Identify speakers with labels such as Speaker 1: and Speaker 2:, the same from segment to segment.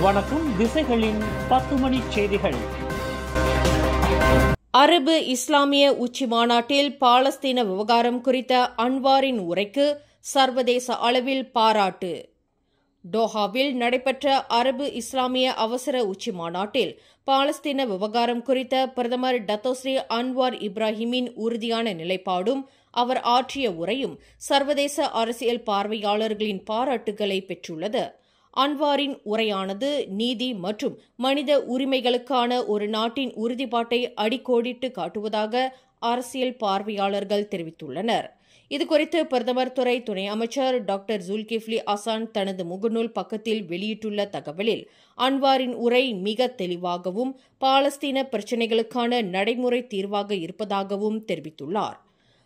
Speaker 1: வணக்கம். திசைகளின் 10 மணி செய்திகள்.
Speaker 2: அரபு இஸ்லாமிய உச்சி மாநாட்டில் பாலஸ்தீன விவகாரம் குறித்த அன்வாரின் உரைக்கு சர்வதேச அளவில் பாராட்டு. டோஹாவில் நடைபெற்ற அரபு இஸ்லாமிய அவசர உச்சி மாநாட்டில் பாலஸ்தீன விவகாரம் குறித்த பிரதமர் டத்தோஸ்ரீ அன்வார் இப்ராஹிமின் உறுதியான நிலைப்பாடும் அவர் ஆற்றிய உரையும் சர்வதேச அரசியல் பார்வையாளர்களின் பாராட்டுகளை பெற்றுள்ளது. அன்வாரின் உரையானது நீதி மற்றும் மனித உரிமைகளுக்கான ஒரு நாட்டின் உறுதிப்பாட்டை அடிக்கோடிட்டு காட்டுவதாக அரசியல் பார்வையாளர்கள் தெரிவித்துள்ளனர். இதுகுறித்து பிரதமர் துறை துணை அமைச்சர் டாக்டர் ஜுல்கிஃப்லி அசான் தனது முகநூல் பக்கத்தில் வெளியிட்டுள்ள தகவலில் அன்வாரின் உரை மிக தெளிவாகவும் பாலஸ்தீன பிரச்சினைகளுக்கான நடைமுறை தீர்வாக இருப்பதாகவும் தெரிவித்துள்ளார்.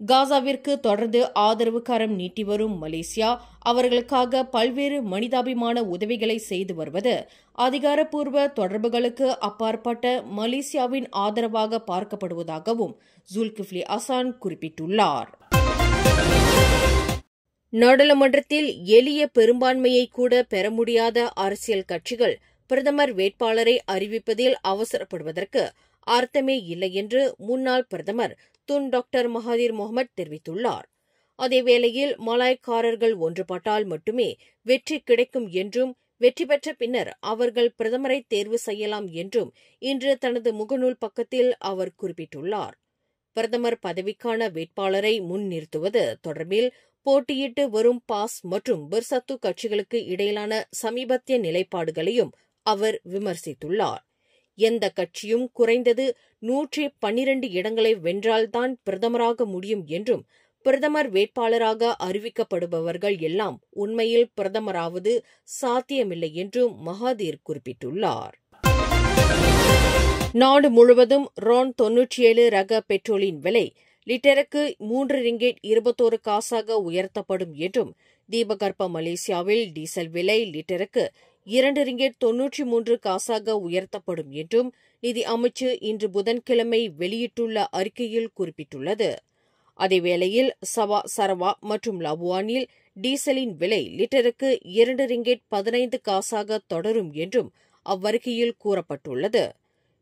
Speaker 2: காசாவிற்கு தொடர்ந்து ஆதரவு கரம் நீட்டி வரும் மலேசியா அவர்களுக்காக பல்வேறு மனிதாபிமான உதவிகளை செய்து வருவது அதிகாரப்பூர்வ தொடர்புகளுக்கு அப்பாற்பட்ட மலேசியாவின் ஆதரவாக பார்க்கப்படுவதாகவும் ஜுல்கிஃப்லி அசான் குறிப்பிட்டுள்ளார். நாடாளுமன்றத்தில் எளிய பெரும்பான்மையை கூட பெற முடியாத அரசியல் கட்சிகள் பிரதமர் வேட்பாளரை அறிவிப்பதில் அவசரப்படுவதற்கு அர்த்தமே இல்லை என்று முன்னாள் பிரதமர் டாக்டர் மகாதீர் முகமது தெரிவித்துள்ளார். அதேவேளையில் மலாய்க்காரர்கள் ஒன்றுபட்டால் மட்டுமே வெற்றி கிடைக்கும் என்றும் வெற்றி பெற்ற பின்னர் அவர்கள் பிரதமரை தேர்வு செய்யலாம் என்றும் இன்று தனது முகநூல் பக்கத்தில் அவர் குறிப்பிட்டுள்ளார். பிரதமர் பதவிக்கான வேட்பாளரை முன்னிறுத்துவது தொடர்பில் போட்டியிட்டு வரும் பாஸ் மற்றும் பிர்சத்து கட்சிகளுக்கு இடையிலான சமீபத்திய நிலைப்பாடுகளையும் அவர் விமர்சித்துள்ளார். எந்த கட்சியும் குறைந்தது 112 இடங்களை வென்றால்தான் பிரதமராக முடியும் என்றும் பிரதமர் வேட்பாளராக அறிவிக்கப்படுபவர்கள் எல்லாம் உண்மையில் பிரதமராவது சாத்தியமில்லை என்றும் மகாதீர் குறிப்பிட்டுள்ளார். நாடு முழுவதும் RON 97 ரக பெட்ரோலின் விலை லிட்டருக்கு 3 ரிங்கெட் 21 காசாக உயர்த்தப்படும் என்றும் தீபகற்ப மலேசியாவில் டீசல் விலை லிட்டருக்கு 2 ரிங்கெட் 93 காசாக உயர்த்தப்படும் என்றும் நிதி அமைச்சு இன்று புதன்கிழமை வெளியிட்டுள்ள அறிக்கையில் குறிப்பிட்டுள்ளது. அதேவேளையில் சவா, சரவா மற்றும் லபுவானில் டீசலின் விலை லிட்டருக்கு 2 ரிங்கெட் 15 காசாக தொடரும் என்றும் அவ்வறிக்கையில் கூறப்பட்டுள்ளது.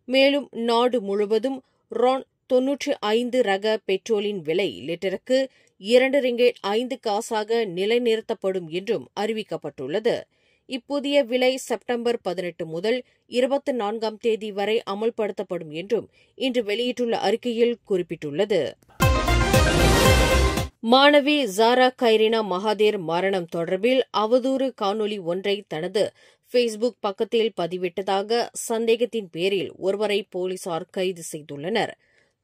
Speaker 2: மேலும் நாடு முழுவதும் RON 95 ரக பெட்ரோலின் விலை லிட்டருக்கு 2 ரிங்கெட் 5 காசாக நிலைநிறுத்தப்படும் என்றும் அறிவிக்கப்பட்டுள்ளது. இப்புதிய விலை செப்டம்பர் 18 முதல் 24ஆம் தேதி வரை அமல்படுத்தப்படும் என்றும் இன்று வெளியிட்டுள்ள அறிக்கையில் குறிப்பிட்டுள்ளது. மாணவி ஜாரா கைரினா மகாதேர் மரணம் தொடர்பில் அவதூறு காணொலி ஒன்றை தனது ஃபேஸ்புக் பக்கத்தில் பதிவிட்டதாக சந்தேகத்தின் பேரில் ஒருவரை போலீசார் கைது செய்துள்ளனர்.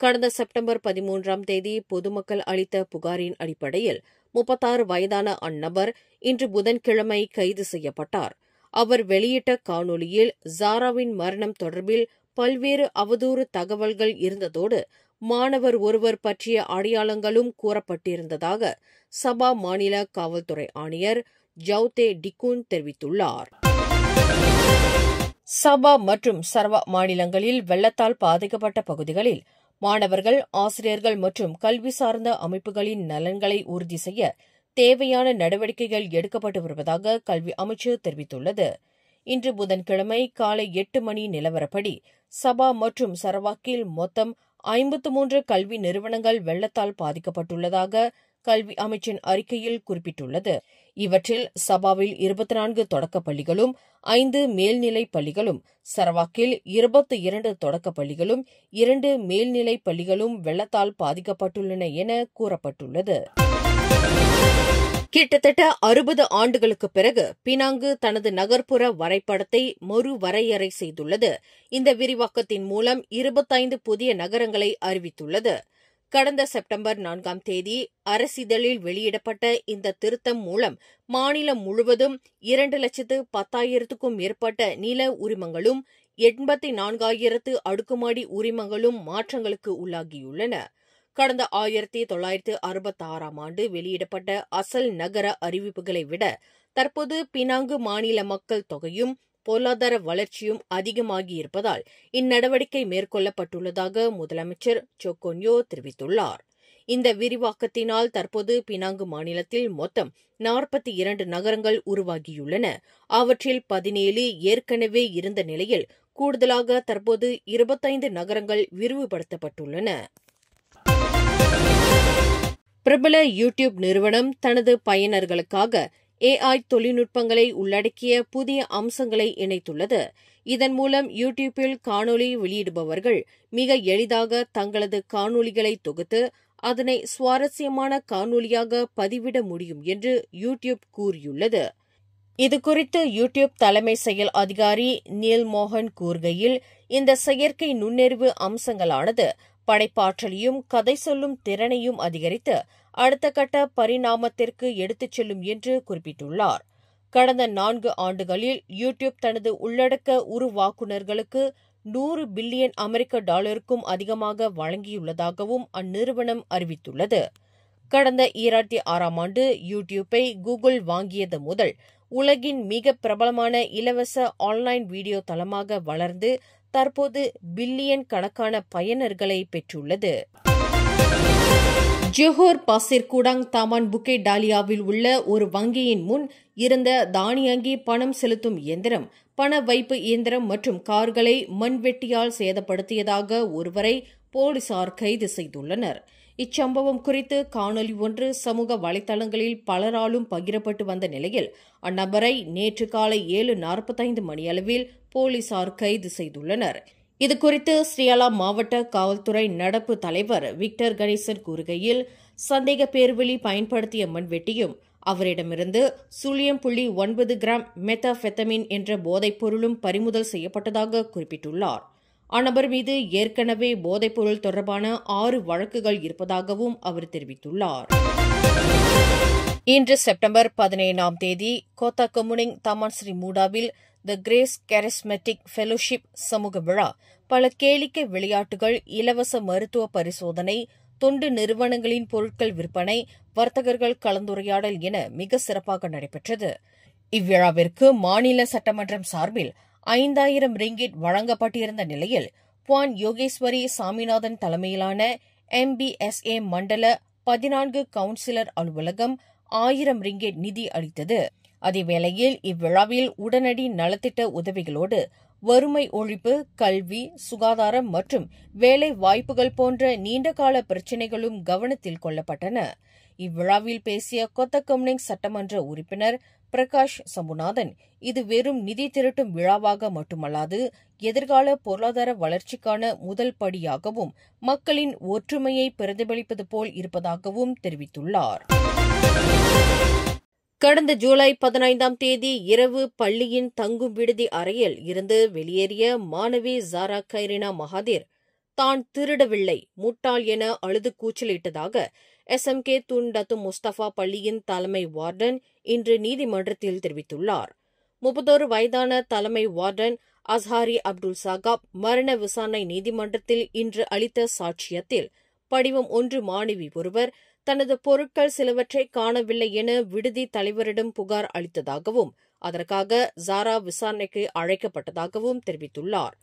Speaker 2: கடந்த செப்டம்பர் 13ஆம் தேதி பொதுமக்கள் அளித்த புகாரின் அடிப்படையில் 36 வயதான அந்நபர் இன்று புதன்கிழமை கைது செய்யப்பட்டார். அவர் வெளியிட்ட காணொலியில் ஜாராவின் மரணம் தொடர்பில் பல்வேறு அவதூறு தகவல்கள் இருந்ததோடு மாணவர் ஒருவர் பற்றிய அடையாளங்களும் கூறப்பட்டிருந்ததாக சபா மாநில காவல்துறை ஆணையர் ஜவுதே டிகுன் தெரிவித்துள்ளார். சபா மற்றும் சரவா மாநிலங்களில் வெள்ளத்தால் பாதிக்கப்பட்ட பகுதிகளில் மாணவர்கள், ஆசிரியர்கள் மற்றும் கல்வி சார்ந்த அமைப்புகளின் நலன்களை உறுதி செய்ய தேவையான நடவடிக்கைகள் எடுக்கப்பட்டு வருவதாக கல்வி அமைச்சு தெரிவித்துள்ளது. இன்று புதன்கிழமை காலை 8 மணி நிலவரப்படி சபா மற்றும் சரவாக்கில் மொத்தம் 53 கல்வி நிறுவனங்கள் வெள்ளத்தால் பாதிக்கப்பட்டுள்ளதாக கல்வி அமைச்சின் அறிக்கையில் குறிப்பிட்டுள்ளது. இவற்றில் சபாவில் 24 தொடக்கப் பள்ளிகளும் 5 மேல்நிலைப் பள்ளிகளும், சரவாக்கில் 22 தொடக்கப் பள்ளிகளும் 2 மேல்நிலைப் பள்ளிகளும் வெள்ளத்தால் பாதிக்கப்பட்டுள்ளன என கூறப்பட்டுள்ளது. கிட்டத்தட்ட 60 ஆண்டுகளுக்கு பிறகு பினாங்கு தனது நகர்ப்புற வரைபடத்தை மறுவரையறை செய்துள்ளது. இந்த விரிவாக்கத்தின் மூலம் 25 புதிய நகரங்களை அறிவித்துள்ளது. கடந்த செப்டம்பர் 4ஆம் தேதி அரசிதழில் வெளியிடப்பட்ட இந்த திருத்தம் மூலம் மாநிலம் முழுவதும் 2,10,000க்கும் மேற்பட்ட நில உரிமங்களும் 84,000 அடுக்குமாடி உரிமங்களும் மாற்றங்களுக்கு உள்ளாகியுள்ளன. கடந்த 1966ஆம் ஆண்டு வெளியிடப்பட்ட அசல் நகர அறிவிப்புகளை விட தற்போது பினாங்கு மாநில மக்கள் தொகையும் பொருளாதார வளர்ச்சியும் அதிகமாகியிருப்பதால் இந்நடவடிக்கை மேற்கொள்ளப்பட்டுள்ளதாக முதலமைச்சர் சோக்கோன்யோ தெரிவித்துள்ளார். இந்த விரிவாக்கத்தினால் தற்போது பினாங்கு மாநிலத்தில் மொத்தம் 42 நகரங்கள் உருவாகியுள்ளன. அவற்றில் 17 ஏற்கனவே இருந்த நிலையில் கூடுதலாக தற்போது 25 நகரங்கள் விரிவுபடுத்தப்பட்டுள்ளன. பிரபல யூடியூப் நிறுவனம் தனது பயனர்களுக்காக AI தொழில்நுட்பங்களை உள்ளடக்கிய புதிய அம்சங்களை இணைத்துள்ளது. இதன் மூலம் யூடியூப்பில் காணொலி வெளியிடுபவர்கள் மிக எளிதாக தங்களது காணொலிகளை தொகுத்து அதனை சுவாரஸ்யமான காணொலியாக பதிவிட முடியும் என்று யூடியூப் கூறியுள்ளது. இதுகுறித்து யூடியூப் தலைமை செயல் அதிகாரி நீல் மோகன் கூறுகையில், இந்த செயற்கை நுண்ணறிவு அம்சங்களானது படைப்பாற்றலையும் கதை சொல்லும் திறனையும் அதிகரித்து அடுத்த கட்ட பரிணாமத்திற்கு எடுத்துச் செல்லும் என்று குறிப்பிட்டுள்ளார். கடந்த 4 ஆண்டுகளில் யூடியூப் தனது உள்ளடக்க உருவாக்குநர்களுக்கு $100 பில்லியன் அமெரிக்க அதிகமாக வழங்கியுள்ளதாகவும் அந்நிறுவனம் அறிவித்துள்ளது. கடந்த 2006ஆம் ஆண்டு யூடியூப்பை கூகுள் வாங்கியது முதல் உலகின் மிக பிரபலமான இலவச ஆன்லைன் வீடியோ தளமாக வளர்ந்து தற்போது பில்லியன் கணக்கான பயனர்களை பெற்றுள்ளது. ஜோஹர் பாசிர் கூடாங் தாமான் புக்கெட் டாலியாவில் உள்ள ஒரு வங்கியின் முன் இருந்த தானியங்கி பணம் செலுத்தும் இயந்திரம், பண வைப்பு இயந்திரம் மற்றும் கார்களை மண்வெட்டியால் சேதப்படுத்தியதாக ஒருவரை போலீசார் கைது செய்துள்ளனர். இச்சம்பவம் குறித்து காணொலி ஒன்று சமூக வலைதளங்களில் பலராலும் பகிரப்பட்டு வந்த நிலையில் அந்நபரை நேற்று காலை 7:45 மணியளவில் போலீசார் கைது செய்துள்ளனர். இதுகுறித்து ஸ்ரீயாலா மாவட்ட காவல்துறை நடப்பு தலைவர் விக்டர் கணேசன் கூறுகையில், சந்தேக பேர்வழி பயன்படுத்திய மண்வெட்டியும் அவரிடமிருந்து 0.9 கிராம் மெத்தாஃபெத்தமின் என்ற போதைப் பொருளும் பறிமுதல் செய்யப்பட்டதாக குறிப்பிட்டுள்ளார். அந்நபர் மீது ஏற்கனவே போதைப்பொருள் தொடர்பான 6 வழக்குகள் இருப்பதாகவும் அவர் தெரிவித்துள்ளார். இன்று செப்டம்பர் 17ஆம் தேதி கோத்தா கமுனிங் தாமான் ஸ்ரீ மூடாவில் தி கிரேஸ் கேரிஸ்மெட்டிக் ஃபெலோஷிப் சமூக விழா, பல கேளிக்கை விளையாட்டுகள், இலவச மருத்துவ பரிசோதனை, தொண்டு நிறுவனங்களின் பொருட்கள் விற்பனை, வர்த்தகர்கள் கலந்துரையாடல் என மிக சிறப்பாக நடைபெற்றது. இவ்விழாவிற்கு மாநில சட்டமன்றம் சார்பில் 5000 ரிங்கிட் வழங்கப்பட்டிருந்த நிலையில் புவான் யோகேஸ்வரி சாமிநாதன் தலைமையிலான MBSA மண்டல 14 கவுன்சிலர் அலுவலகம் 1000 ரிங்கிட் நிதி அளித்தது. அதேவேளையில் இவ்விழாவில் உடனடி நலத்திட்ட உதவிகளோடு வறுமை ஒழிப்பு, கல்வி, சுகாதாரம் மற்றும் வேலை வாய்ப்புகள் போன்ற நீண்டகால பிரச்சினைகளும் கவனத்தில் கொள்ளப்பட்டன. இவ்விழாவில் பேசிய கொத்தகம்னிங் சட்டமன்ற உறுப்பினர் பிரகாஷ் சம்புநாதன், இது வெறும் நிதி திரட்டும் விழாவாக மட்டுமல்லாது எதிர்கால பொருளாதார வளர்ச்சிக்கான முதல் படியாகவும் மக்களின் ஒற்றுமையை பிரதிபலிப்பது போல் இருப்பதாகவும் தெரிவித்துள்ளார். கடந்த ஜூலை 15ஆம் தேதி இரவு பள்ளியின் தங்கும் விடுதி அறையில் இருந்து வெளியேறிய மாணவி ஜாரா கைரினா மகாதீர் தான் திருடவில்லை, முட்டாள் என அழுது கூச்சலிட்டதாக SMK தூன் டத்து முஸ்தபா பள்ளியின் தலைமை வார்டன் இன்று நீதிமன்றத்தில் தெரிவித்துள்ளார். 31 வயதான தலைமை வார்டன் அஸ்ஹாரி அப்துல் சகாப் மரண விசாரணை நீதிமன்றத்தில் இன்று அளித்த சாட்சியத்தில் படிவம் 1 மாணவி ஒருவர் தனது பொருட்கள் சிலவற்றை காணவில்லை என விடுதி தலைவரிடம் புகார் அளித்ததாகவும் அதற்காக ஜாரா விசாரணைக்கு அழைக்கப்பட்டதாகவும் தெரிவித்துள்ளார்.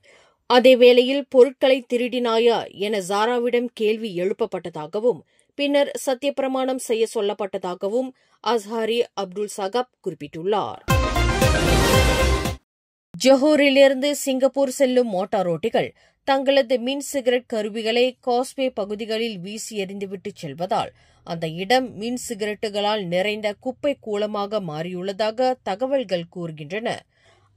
Speaker 2: அதேவேளையில் பொருட்களை திருடினாயா என ஜாராவிடம் கேள்வி எழுப்பப்பட்டதாகவும் பின்னர் சத்தியப்பிரமாணம் செய்ய சொல்லப்பட்டதாகவும் அஸ்ஹாரி அப்துல் சகாப் குறிப்பிட்டுள்ளார். ஜோஹரிலிருந்து சிங்கப்பூர் செல்லும் மோட்டார் ஓட்டிகள் தங்களது மின் சிகரெட் கருவிகளை காஸ்வே பகுதிகளில் வீசி எறிந்துவிட்டு செல்வதால் அந்த இடம் மின் சிகரெட்டுகளால் நிறைந்த குப்பை கூளமாக மாறியுள்ளதாக தகவல்கள் கூறுகின்றன.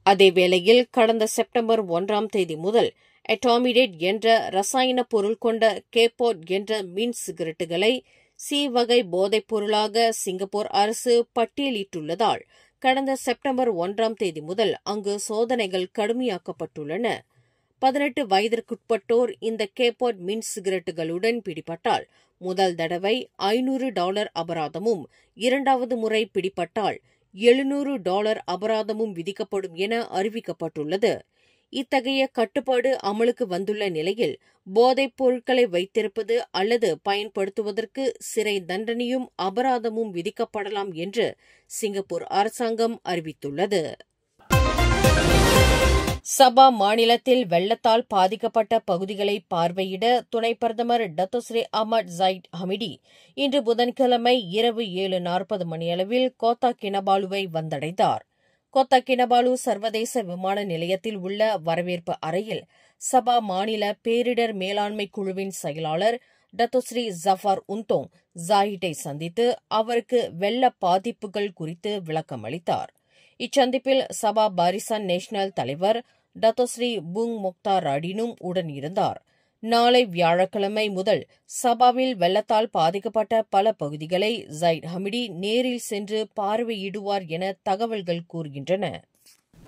Speaker 2: அதேவேளையில் கடந்த செப்டம்பர் 1ஆம் தேதி முதல் அட்டாமிடேட் என்ற ரசாயன பொருள் கொண்ட கேப்போட் என்ற மின் சிகரெட்டுகளை சி வகை போதைப் பொருளாக சிங்கப்பூர் அரசு பட்டியலிட்டுள்ளதால் கடந்த செப்டம்பர் 1ஆம் தேதி முதல் அங்கு சோதனைகள் கடுமையாக்கப்பட்டுள்ளன. 18 வயதிற்குட்பட்டோர் இந்த கேப்போட் மின் சிகரெட்டுகளுடன் பிடிபட்டால் முதல் தடவை $500 அபராதமும், இரண்டாவது முறை பிடிபட்டால் $700 அபராதமும் விதிக்கப்படும் என அறிவிக்கப்பட்டுள்ளது. இத்தகைய கட்டுப்பாடு அமலுக்கு வந்துள்ள நிலையில் போதைப் பொருட்களை வைத்திருப்பது அல்லது பயன்படுத்துவதற்கு சிறை தண்டனையும் அபராதமும் விதிக்கப்படலாம் என்று சிங்கப்பூர் அரசாங்கம் அறிவித்துள்ளது. சபா மாநிலத்தில் வெள்ளத்தால் பாதிக்கப்பட்ட பகுதிகளை பார்வையிட துணை பிரதமர் டத்தோஸ்ரீ அஹ்மத் ஜைட் ஹமிடி இன்று புதன்கிழமை இரவு 7:40 மணியளவில் கோத்தா கினபாலுவை வந்தடைந்தார். கோத்தா கினபாலு சர்வதேச விமான நிலையத்தில் உள்ள வரவேற்பு அறையில் சபா மாநில பேரிடர் மேலாண்மை குழுவின் செயலாளர் டத்தோஸ்ரீ ஜஃபார் உந்தோங் ஜாயிட்டை சந்தித்து அவருக்கு வெள்ள பாதிப்புகள் குறித்து விளக்கம் அளித்தார். இச்சந்திப்பில் சபா பாரிசான் நேஷனல் தலைவர் டத்தோஸ்ரீ புங் முக்தார் ராடினும் உடன் இருந்தார். நாளை வியாழக்கிழமை முதல் சபாவில் வெள்ளத்தால் பாதிக்கப்பட்ட பல பகுதிகளை ஜைட் ஹமிடி நேரில் சென்று பார்வையிடுவார் என தகவல்கள் கூறுகின்றன.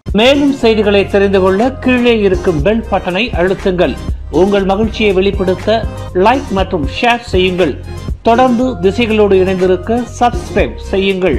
Speaker 1: மேலும் செய்திகளை தெரிந்து கொள்ள கீழே இருக்கும் பெல் பட்டனை அழுத்துங்கள். உங்கள் மகிழ்ச்சியை வெளிப்படுத்த லைக் மற்றும் ஷேர் செய்யுங்கள். தொடர்ந்து திசைகளோடு இணைந்திருக்க சப்ஸ்கிரைப் செய்யுங்கள்.